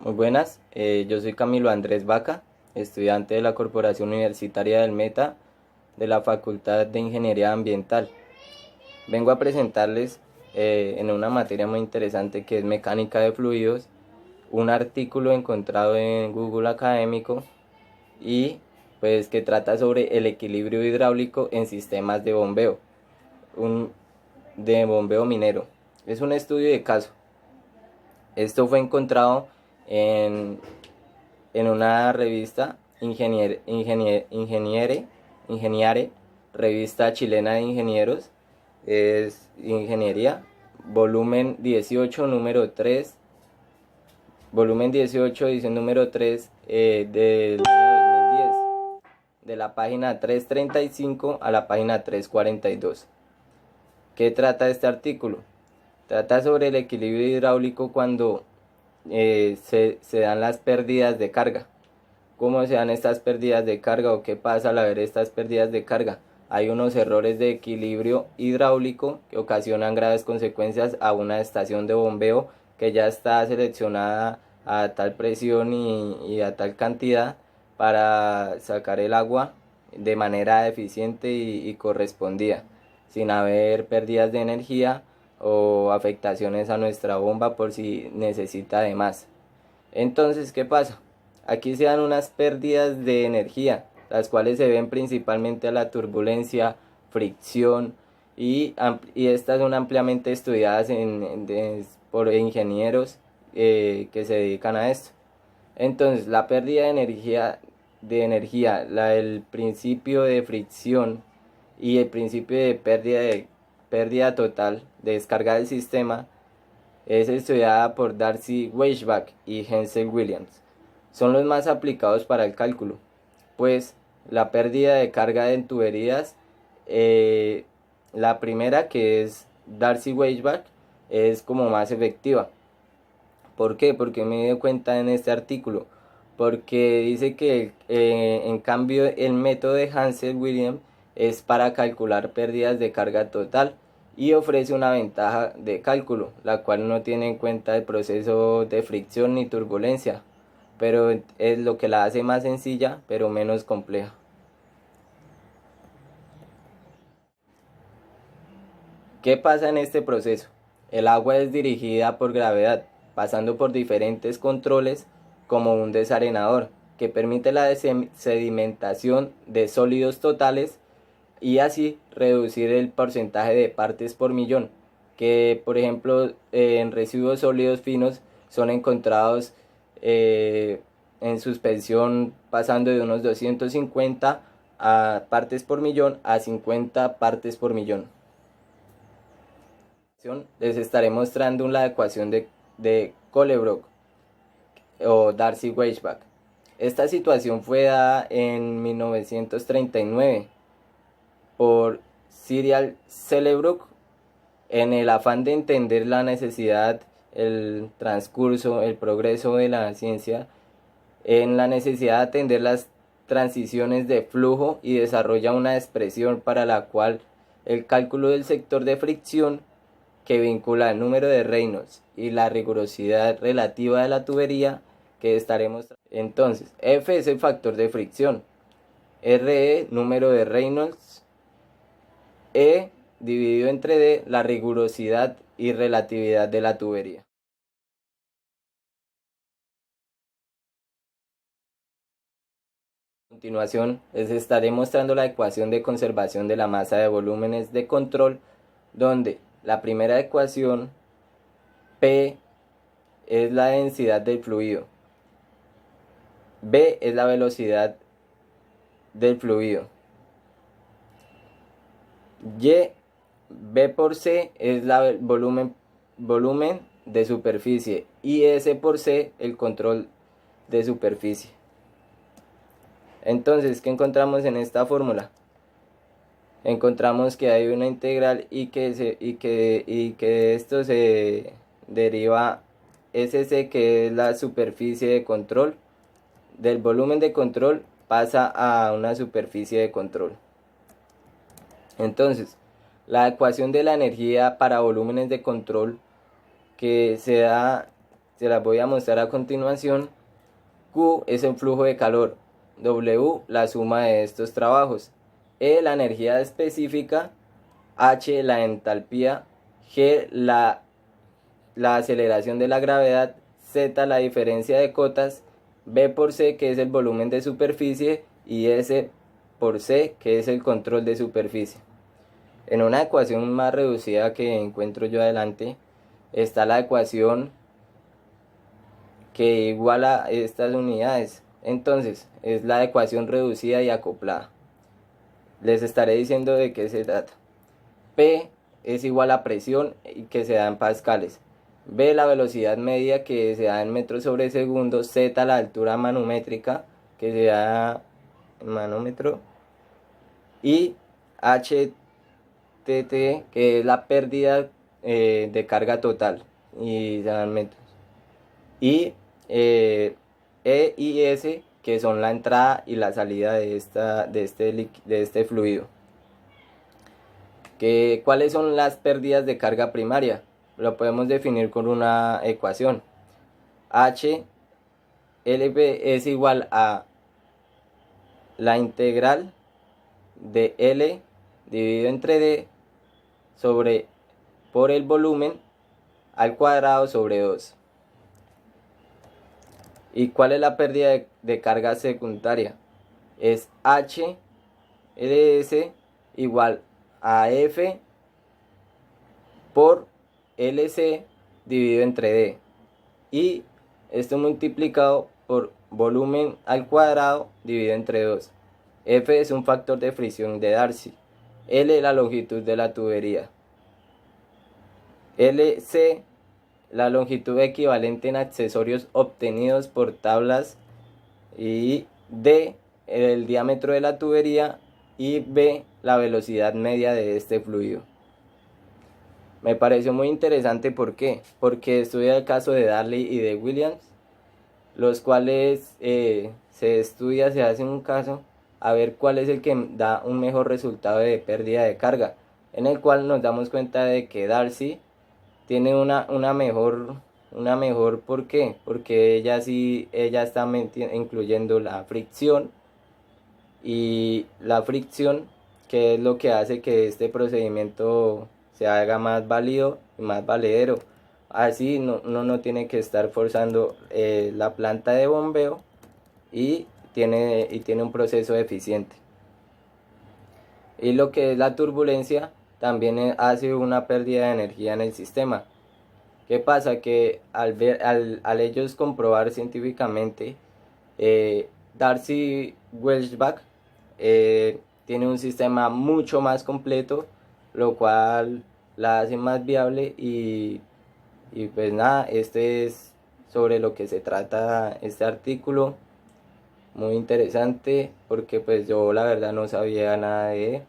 Muy buenas, yo soy Camilo Andrés Vaca, estudiante de la Corporación Universitaria del Meta de la Facultad de Ingeniería Ambiental. Vengo a presentarles en una materia muy interesante que es mecánica de fluidos, un artículo encontrado en Google Académico y pues que trata sobre el equilibrio hidráulico en sistemas de bombeo, un, de bombeo minero. Es un estudio de caso. Esto fue encontrado en en una revista Ingeniare, revista chilena de ingenieros, es Ingeniería, volumen 18, número 3, volumen 18, edición número 3 del año 2010, de la página 335 a la página 342. ¿Qué trata este artículo? Trata sobre el equilibrio hidráulico cuando se dan las pérdidas de carga. ¿Cómo se dan estas pérdidas de carga o qué pasa al haber estas pérdidas de carga? Hay unos errores de equilibrio hidráulico que ocasionan graves consecuencias a una estación de bombeo que ya está seleccionada a tal presión y a tal cantidad para sacar el agua de manera eficiente y correspondida, sin haber pérdidas de energía o afectaciones a nuestra bomba por si necesita de más. Entonces, ¿qué pasa? Aquí se dan unas pérdidas de energía, las cuales se ven principalmente a la turbulencia, fricción y estas son ampliamente estudiadas por ingenieros que se dedican a esto. Entonces, la pérdida de energía, el principio de fricción y el principio de pérdida total de descarga del sistema es estudiada por Darcy Weisbach y Hensel Williams. Son los más aplicados para el cálculo, pues la pérdida de carga en tuberías, eh, la primera que es Darcy Weisbach, es como más efectiva. ¿Por qué? Porque me di cuenta en este artículo. Porque dice que en cambio el método de Hansel Williams es para calcular pérdidas de carga total y ofrece una ventaja de cálculo, la cual no tiene en cuenta el proceso de fricción ni turbulencia, pero es lo que la hace más sencilla pero menos compleja. ¿Qué pasa en este proceso? El agua es dirigida por gravedad, pasando por diferentes controles como un desarenador, que permite la sedimentación de sólidos totales y así reducir el porcentaje de partes por millón, que por ejemplo en residuos sólidos finos son encontrados en suspensión pasando de unos 250 a partes por millón a 50 partes por millón. Les estaré mostrando la ecuación de Colebrook o Darcy-Weisbach. Esta situación fue dada en 1939 por Cyril Celebrook en el afán de entender la necesidad, el transcurso, el progreso de la ciencia, en la necesidad de atender las transiciones de flujo y desarrolla una expresión para la cual el cálculo del sector de fricción que vincula el número de Reynolds y la rigurosidad relativa de la tubería que estaremos. Entonces, F es el factor de fricción, RE número de Reynolds, E dividido entre D la rigurosidad y relatividad de la tubería. A continuación les estaré mostrando la ecuación de conservación de la masa de volúmenes de control, donde la primera ecuación P es la densidad del fluido, B es la velocidad del fluido, Y, B por C es la volumen de superficie y S por C el control de superficie. Entonces, ¿qué encontramos en esta fórmula? Encontramos que hay una integral y que esto se deriva SC, que es la superficie de control, del volumen de control pasa a una superficie de control. Entonces, la ecuación de la energía para volúmenes de control que se da se las voy a mostrar a continuación. Q es el flujo de calor, W la suma de estos trabajos, E la energía específica, H la entalpía, G la aceleración de la gravedad, Z la diferencia de cotas, B por C que es el volumen de superficie y S por C que es el control de superficie. En una ecuación más reducida que encuentro yo adelante está la ecuación que iguala estas unidades. Entonces es la ecuación reducida y acoplada. Les estaré diciendo de qué se trata. P es igual a presión que se da en pascales. B la velocidad media que se da en metros sobre segundo. Z la altura manométrica que se da en manómetro. Y HTT que es la pérdida de carga total y se dan metros. Y E y S que son la entrada y la salida de este fluido. ¿Cuáles son las pérdidas de carga primaria? Lo podemos definir con una ecuación. H LP es igual a la integral de L dividido entre D por el volumen al cuadrado sobre 2. ¿Y cuál es la pérdida de carga secundaria? Es H LS igual a F por LC dividido entre D. Y esto multiplicado por volumen al cuadrado dividido entre 2. F es un factor de fricción de Darcy. L la longitud de la tubería. LC la longitud equivalente en accesorios obtenidos por tablas. Y D el diámetro de la tubería. Y B la velocidad media de este fluido. Me pareció muy interesante, ¿por qué? Porque estudia el caso de Darley y de Williams, los cuales se hace un caso a ver cuál es el que da un mejor resultado de pérdida de carga, en el cual nos damos cuenta de que Darcy tiene una mejor, ¿por qué? Porque ella está incluyendo la fricción, y la fricción que es lo que hace que este procedimiento se haga más válido y más valedero. Así uno no tiene que estar forzando la planta de bombeo y tiene un proceso eficiente. Y lo que es la turbulencia también hace una pérdida de energía en el sistema. ¿Qué pasa? Que al ellos comprobar científicamente, Darcy Weisbach tiene un sistema mucho más completo, lo cual la hace más viable y pues nada, este es sobre lo que se trata este artículo, muy interesante porque pues yo la verdad no sabía nada de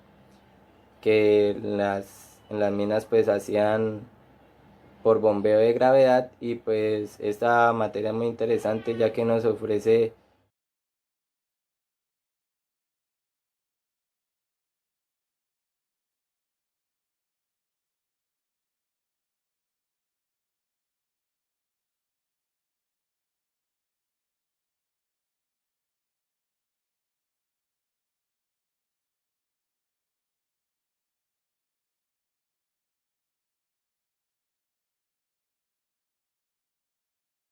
que en las minas pues hacían por bombeo de gravedad, y pues esta materia es muy interesante ya que nos ofrece